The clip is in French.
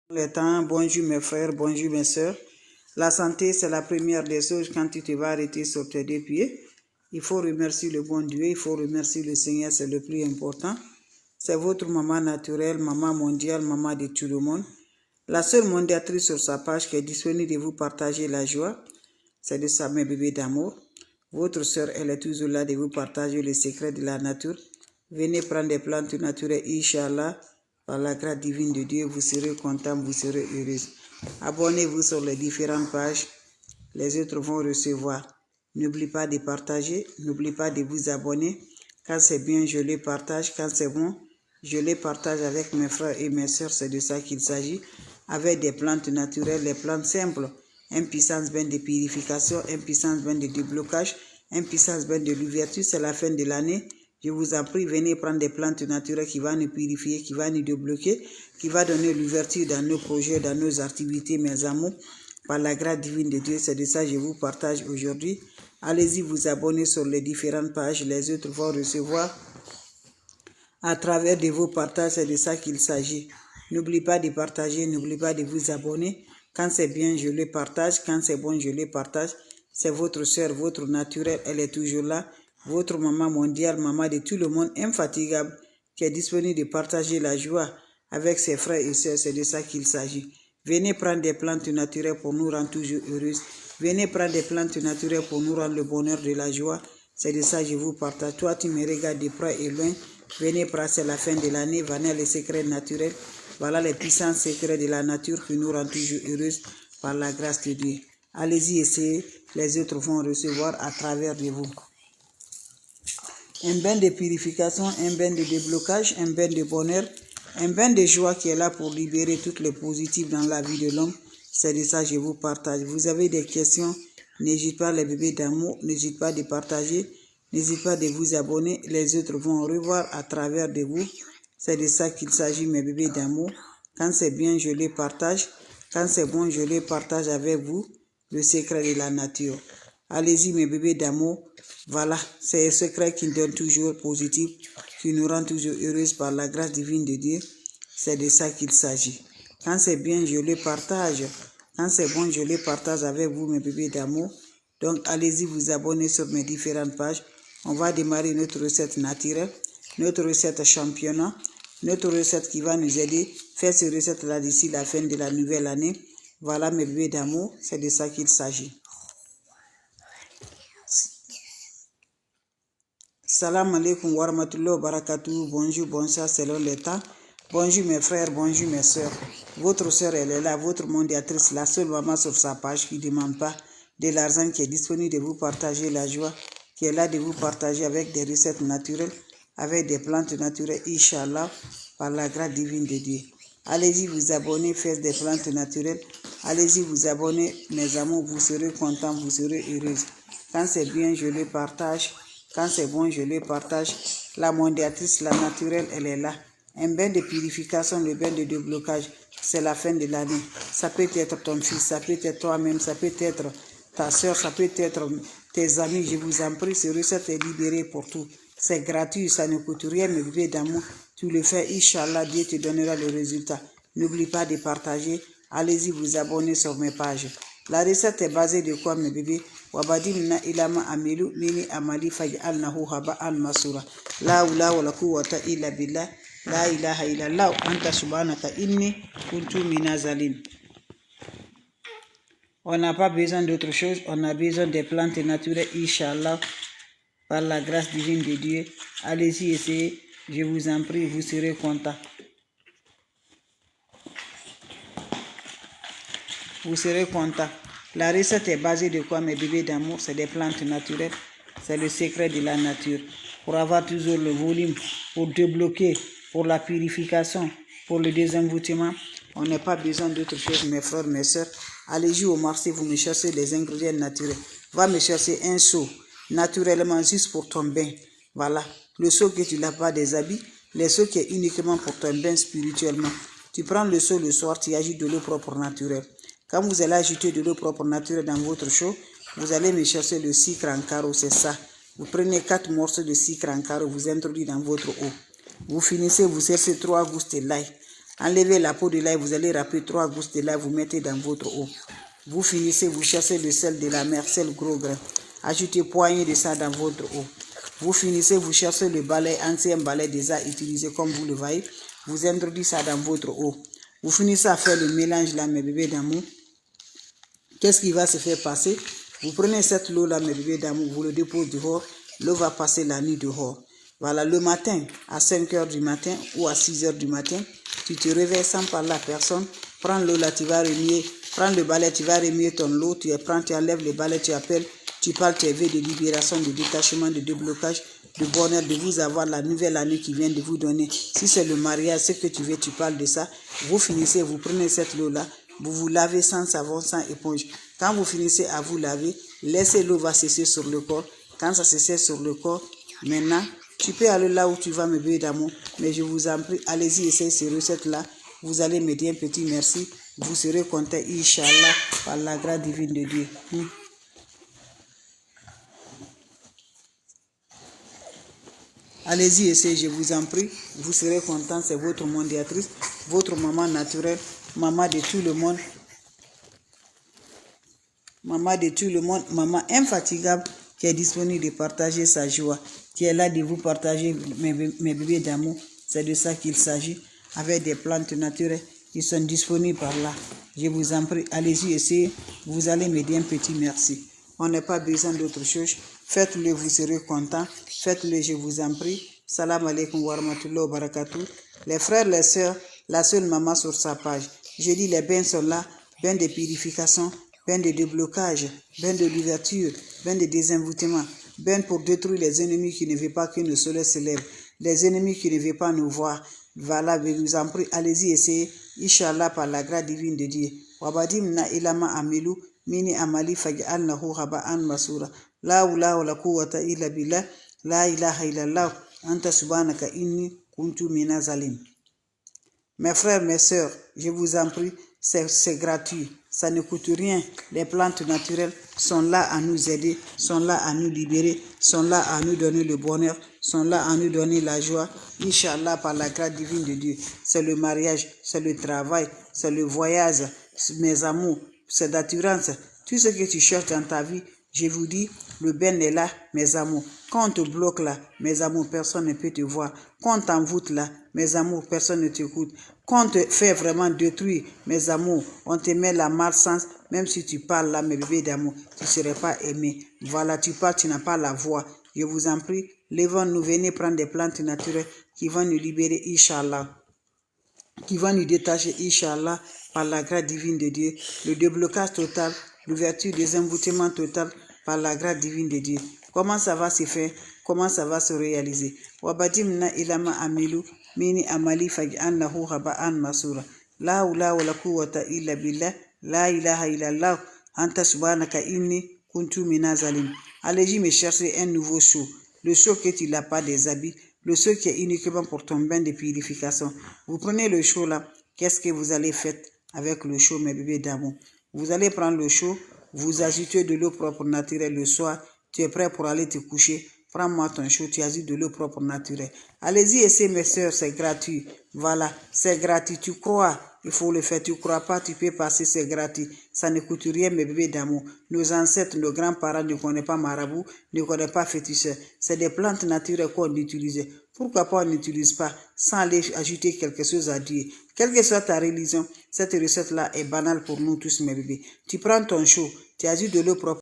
Le temps, bonjour mes frères, bonjour mes soeurs. La santé, c'est la première des choses quand tu te vas arrêter sur tes deux pieds. Il faut remercier le bon Dieu, il faut remercier le Seigneur, c'est le plus important. C'est votre maman naturelle, maman mondiale, maman de tout le monde. La seule mondiatrice sur sa page qui est disponible de vous partager la joie, c'est de sa mère bébé d'amour. Votre soeur, elle est toujours là de vous partager les secrets de la nature. Venez prendre des plantes naturelles, Inch'Allah. Par la grâce divine de Dieu, vous serez content, vous serez heureux. Abonnez-vous sur les différentes pages. Les autres vont recevoir. N'oubliez pas de partager. N'oubliez pas de vous abonner. Quand c'est bien, je les partage. Quand c'est bon, je les partage avec mes frères et mes soeurs. C'est de ça qu'il s'agit. Avec des plantes naturelles, les plantes simples. Une puissance bien de purification, une puissance bien de déblocage, une puissance bien de l'ouverture. C'est la fin de l'année. Je vous en prie, venez prendre des plantes naturelles qui vont nous purifier, qui vont nous débloquer, qui vont donner l'ouverture dans nos projets, dans nos activités, mes amours. Par la grâce divine de Dieu, c'est de ça que je vous partage aujourd'hui. Allez-y vous abonner sur les différentes pages. Les autres vont recevoir à travers de vos partages. C'est de ça qu'il s'agit. N'oubliez pas de partager, n'oubliez pas de vous abonner. Quand c'est bien, je le partage. Quand c'est bon, je le partage. C'est votre soeur, votre naturelle, elle est toujours là. Votre maman mondiale, maman de tout le monde, infatigable, qui est disponible de partager la joie avec ses frères et sœurs. C'est de ça qu'il s'agit. Venez prendre des plantes naturelles pour nous rendre toujours heureuses. Venez prendre des plantes naturelles pour nous rendre le bonheur de la joie. C'est de ça que je vous partage. Toi, tu me regardes de près et loin. Venez prendre, c'est la fin de l'année. Venez les secrets naturels. Voilà les puissants secrets de la nature qui nous rendent toujours heureuses par la grâce de Dieu. Allez-y, essayez. Les autres vont recevoir à travers de vous. Un bain de purification, un bain de déblocage, un bain de bonheur, un bain de joie qui est là pour libérer toutes les positives dans la vie de l'homme. C'est de ça que je vous partage. Vous avez des questions, n'hésitez pas les bébés d'amour, n'hésitez pas de partager, n'hésitez pas de vous abonner. Les autres vont revoir à travers de vous. C'est de ça qu'il s'agit, mes bébés d'amour. Quand c'est bien, je les partage. Quand c'est bon, je les partage avec vous. Le secret de la nature. Allez-y, mes bébés d'amour. Voilà, c'est un secret qui nous donne toujours positif, qui nous rend toujours heureuses par la grâce divine de Dieu. C'est de ça qu'il s'agit. Quand c'est bien, je le partage. Quand c'est bon, je le partage avec vous, mes bébés d'amour. Donc, allez-y vous abonner sur mes différentes pages. On va démarrer notre recette naturelle, notre recette championnat, notre recette qui va nous aider. Faire cette recette-là d'ici la fin de la nouvelle année. Voilà, mes bébés d'amour, c'est de ça qu'il s'agit. Salam alaikum wa rahmatullahi wa barakatuh. Bonjour, bonsoir selon le temps. Bonjour mes frères, bonjour mes soeurs. Votre soeur, elle est là, votre mondiatrice, la seule maman sur sa page qui ne demande pas de l'argent, qui est disponible de vous partager la joie, qui est là de vous partager avec des recettes naturelles, avec des plantes naturelles, Inch'Allah, par la grâce divine de Dieu. Allez-y vous abonner, faites des plantes naturelles. Allez-y vous abonner, mes amours, vous serez contents, vous serez heureux. Quand c'est bien, je le partage. Quand c'est bon, je le partage. La mondiatrice, la naturelle, elle est là. Un bain de purification, le bain de déblocage, c'est la fin de l'année. Ça peut être ton fils, ça peut être toi-même, ça peut être ta soeur, ça peut être tes amis. Je vous en prie, ce recette est libérée pour tout. C'est gratuit, ça ne coûte rien, mes bébés d'amour. Tu le fais, Inch'Allah, Dieu te donnera le résultat. N'oublie pas de partager. Allez-y vous abonner sur mes pages. La recette est basée de quoi, mes bébés? Wabadilna ilama amilu mini amali faj'alnahu haba'an masura. La hawla wala quwwata illa billah. La ilaha illallah anta subhanaka inni kuntu minaz zalim. On n'a pas besoin d'autre chose, on a besoin des plantes naturelles, Inch'Allah, par la grâce divine de Dieu. Allez-y, essayez, je vous en prie, vous serez contents. Vous serez contents. La recette est basée de quoi, mes bébés d'amour? C'est des plantes naturelles. C'est le secret de la nature. Pour avoir toujours le volume, pour débloquer, pour la purification, pour le désenvoûtement, on n'a pas besoin d'autre chose, mes frères, mes soeurs. Allez-y au marché, vous me cherchez des ingrédients naturels. Va me chercher un seau, naturellement, juste pour ton bain. Voilà. Le seau que tu n'as pas des habits, le seau qui est uniquement pour ton bain spirituellement. Tu prends le seau le soir, tu ajoutes de l'eau propre naturelle. Quand vous allez ajouter de l'eau propre naturelle dans votre chaud, vous allez me chercher le sucre en carreau, c'est ça. Vous prenez 4 morceaux de sucre en carreau, vous introduisez dans votre eau. Vous finissez, vous cherchez 3 gousses de l'ail. Enlevez la peau de l'ail, vous allez râper 3 gousses de l'ail, vous mettez dans votre eau. Vous finissez, vous cherchez le sel de la mer, sel gros grain. Ajoutez poignée de ça dans votre eau. Vous finissez, vous cherchez le balai, ancien balai déjà utilisé comme vous le voyez. Vous introduisez ça dans votre eau. Vous finissez à faire le mélange là, mes bébés d'amour. Qu'est-ce qui va se faire passer? Vous prenez cette eau là, mes bébés d'amour, vous le déposez dehors. L'eau va passer la nuit dehors. Voilà, le matin, à 5 h du matin ou à 6 h du matin, tu te réveilles sans parler à personne. Prends l'eau là, tu vas remuer. Prends le balai, tu vas remuer ton eau. Tu prends, tu enlèves le balai, tu appelles. Tu parles, tu veux de libération, de détachement, de déblocage, de bonheur, de vous avoir la nouvelle année qui vient de vous donner. Si c'est le mariage, ce que tu veux, tu parles de ça. Vous finissez, vous prenez cette eau là. Vous vous lavez sans savon, sans éponge. Quand vous finissez à vous laver, laissez l'eau va cesser sur le corps. Quand ça cesse sur le corps, maintenant, tu peux aller là où tu vas, mes bébés d'amour. Mais je vous en prie, allez-y, essayez ces recettes-là. Vous allez me dire un petit merci. Vous serez content, Inch'Allah, par la grâce divine de Dieu. Allez-y, essayez, je vous en prie. Vous serez content, c'est votre mondiatrice, votre maman naturelle, maman de tout le monde. Maman de tout le monde, maman infatigable qui est disponible de partager sa joie, qui est là de vous partager mes bébés d'amour. C'est de ça qu'il s'agit, avec des plantes naturelles qui sont disponibles par là. Je vous en prie, allez-y, essayez. Vous allez me dire un petit merci. On n'a pas besoin d'autre chose. Faites-le, vous serez content. Faites-le, je vous en prie. Salam alaikum wa rahmatullahi wa barakatuh. Les frères, les sœurs, la seule maman sur sa page. Je dis les bains sont là, bains de purification, bain de déblocage, bain de l'ouverture, bain de désenvoûtement, bain pour détruire les ennemis qui ne veulent pas que le soleil se lève, les ennemis qui ne veulent pas nous voir. Voilà, je vous en prie, allez-y, essayez, Inch'Allah, par la grâce divine de Dieu. Wabadimna ilama amilu, mini amali faj'alnahu haba'an masura. La hawla wala quwwata illa billah, la ilaha illallah, anta subhanaka inni kuntu minaz zalim. Mes frères, mes sœurs, je vous en prie, c'est gratuit, ça ne coûte rien. Les plantes naturelles sont là à nous aider, sont là à nous libérer, sont là à nous donner le bonheur, sont là à nous donner la joie. Inch'Allah, par la grâce divine de Dieu. C'est le mariage, c'est le travail, c'est le voyage, mes amours, c'est l'assurance. Tout ce que tu cherches dans ta vie, je vous dis, le bien est là, mes amours. Quand on te bloque là, mes amours, personne ne peut te voir. Quand on t'envoûte là, mes amours, personne ne t'écoute. Quand on te fait vraiment détruire, mes amours, on te met la malchance, même si tu parles là, mes bébés d'amour, tu ne serais pas aimé. Voilà, tu parles, tu n'as pas la voix. Je vous en prie, levons-nous, venez prendre des plantes naturelles qui vont nous libérer, Inch'Allah, qui vont nous détacher, Inch'Allah, par la grâce divine de Dieu, le déblocage total, l'ouverture des envoûtements total, par la grâce divine de Dieu. Comment ça va se faire? Comment ça va se réaliser? Wabadimna ilama amilu, mini amali faj'alnahu haba'an masura. La hawla wala quwwata illa billah, la ilaha illallah, anta subhanaka inni kuntu minaz zalim. Allez-y me chercher un nouveau show. Le show que tu n'as pas des habits, le show qui est uniquement pour ton bain de purification. Vous prenez le show là, qu'est-ce que vous allez faire avec le show, mes bébés d'amour? Vous allez prendre le show, vous ajoutez de l'eau propre naturelle le soir, tu es prêt pour aller te coucher. Prends-moi ton chaud, tu ajoutes de l'eau propre naturelle. Allez-y, essayez mes soeurs, c'est gratuit. Voilà, c'est gratuit. Tu crois, il faut le faire. Tu ne crois pas, tu peux passer, c'est gratuit. Ça ne coûte rien, mes bébés d'amour. Nos ancêtres, nos grands-parents ne connaissent pas marabout, ne connaissent pas féticheur. C'est des plantes naturelles qu'on utilise. Pourquoi pas on n'utilise pas sans aller ajouter quelque chose à Dieu? Quelle que soit ta religion, cette recette-là est banale pour nous tous, mes bébés. Tu prends ton chaud, tu ajoutes de l'eau propre.